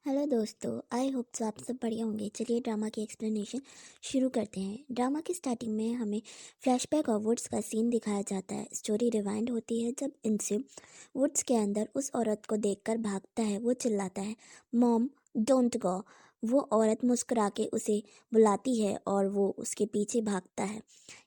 Hello दोस्तों, I hope so आप सब बढ़िया होंगे। चलिए ड्रामा की एक्सप्लेनेशन शुरू करते हैं। ड्रामा की स्टार्टिंग में हमें फ्लैशबैक और वुड्स का सीन दिखाया जाता है। स्टोरी रिवाइंड होती है जब इंसिव वुड्स के अंदर उस औरत को देखकर भागता है। वो चिल्लाता है, मॉम डोंट गो। वो औरत मुस्कुरा के उसे बुलाती है और वो उसके पीछे भागता है।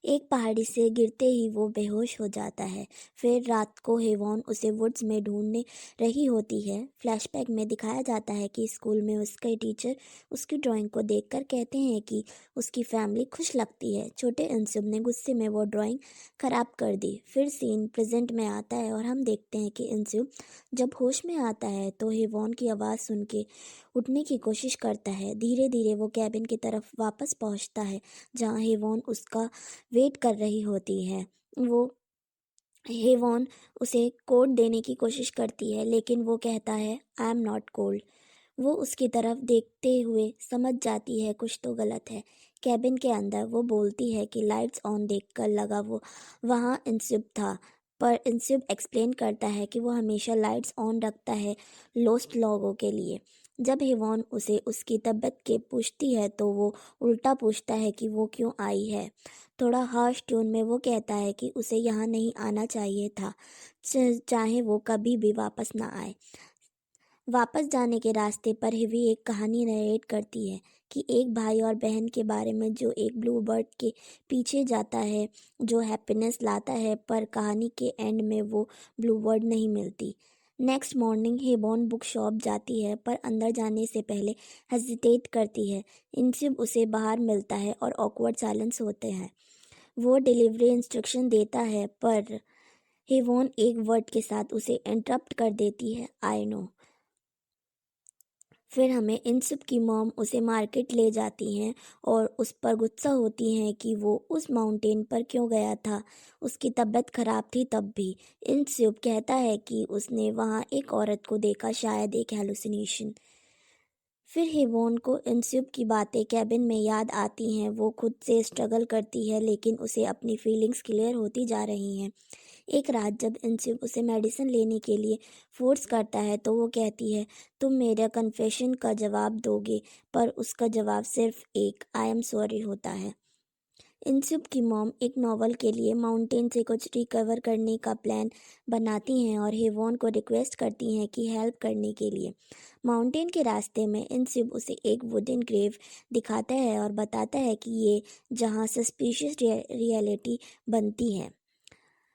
एक पहाड़ी से गिरते ही वो बेहोश हो जाता है। फिर रात को हेवॉन उसे वुड्स में ढूंढने रही होती है। फ्लैशबैक में दिखाया जाता है कि स्कूल में उसके टीचर उसकी ड्राइंग को देखकर कहते हैं कि उसकी फैमिली खुश लगती है। छोटे इंसुब ने गुस्से में वो ड्राइंग खराब कर दी। फिर सीन प्रेजेंट में आता है और हम देखते हैं कि इंसुब जब होश में आता है तो हेवॉन की आवाज़ सुन के उठने की कोशिश करता है। धीरे धीरे वो कैबिन की तरफ वापस पहुंचता है जहाँ हेवॉन उसका वेट कर रही होती है। वो हेवॉन उसे कोड देने की कोशिश करती है लेकिन वो कहता है, आई एम नॉट कोल्ड। वो उसकी तरफ देखते हुए समझ जाती है कुछ तो गलत है। कैबिन के अंदर वो बोलती है कि लाइट्स ऑन देखकर लगा वो वहाँ इंसिब था, पर इंसिब एक्सप्लेन करता है कि वो हमेशा लाइट्स ऑन रखता है लोस्ट लोगों के लिए। जब हेवॉन उसे उसकी तबीयत के पूछती है तो वो उल्टा पूछता है कि वो क्यों आई है। थोड़ा हार्श ट्यून में वो कहता है कि उसे यहाँ नहीं आना चाहिए था, चाहे वो कभी भी वापस ना आए। वापस जाने के रास्ते पर हिवी एक कहानी नरेट करती है कि एक भाई और बहन के बारे में जो एक ब्लू बर्ड के पीछे जाता है जो हैप्पीनेस लाता है, पर कहानी के एंड में वो ब्लू बर्ड नहीं मिलती। नेक्स्ट मॉर्निंग हेबॉन बुक शॉप जाती है पर अंदर जाने से पहले हेजिटेट करती है। इंसिब उसे बाहर मिलता है और ऑकवर्ड साइलेंस होते हैं। वो डिलीवरी इंस्ट्रक्शन देता है पर हेवॉन एक वर्ड के साथ उसे इंटरप्ट कर देती है, आई नो। फिर हमें इंसिब की मॉम उसे मार्केट ले जाती हैं और उस पर गुस्सा होती हैं कि वो उस माउंटेन पर क्यों गया था। उसकी तबीयत खराब थी तब भी। इंसिब कहता है कि उसने वहाँ एक औरत को देखा, शायद एक हेलुसिनेशन। फिर हेवॉन को इंसिब की बातें कैबिन में याद आती हैं। वो खुद से स्ट्रगल करती है लेकिन उसे अपनी फीलिंग्स क्लियर होती जा रही हैं। एक रात जब इंसिब उसे मेडिसिन लेने के लिए फोर्स करता है तो वो कहती है, तुम मेरा कन्फेशन का जवाब दोगे, पर उसका जवाब सिर्फ एक आई एम सॉरी होता है। इंसिब की मॉम एक नॉवल के लिए माउंटेन से कुछ रिकवर करने का प्लान बनाती हैं और हेवॉन को रिक्वेस्ट करती हैं कि हेल्प करने के लिए। माउंटेन के रास्ते में इंसिब उसे एक वुडन ग्रेव दिखाता है और बताता है कि ये जहाँ सस्पिशियस रियलिटी बनती है।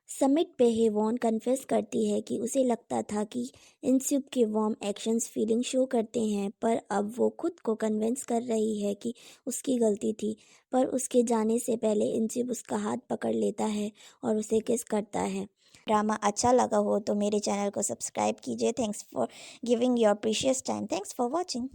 समिट पे हेवॉन कन्फेस करती है कि उसे लगता था कि इंसिब के वार्म एक्शंस फीलिंग शो करते हैं, पर अब वो खुद को कन्विंस कर रही है कि उसकी गलती थी। पर उसके जाने से पहले इंसिब उसका हाथ पकड़ लेता है और उसे किस करता है। ड्रामा अच्छा लगा हो तो मेरे चैनल को सब्सक्राइब कीजिए। Thanks for giving your precious time. Thanks for watching.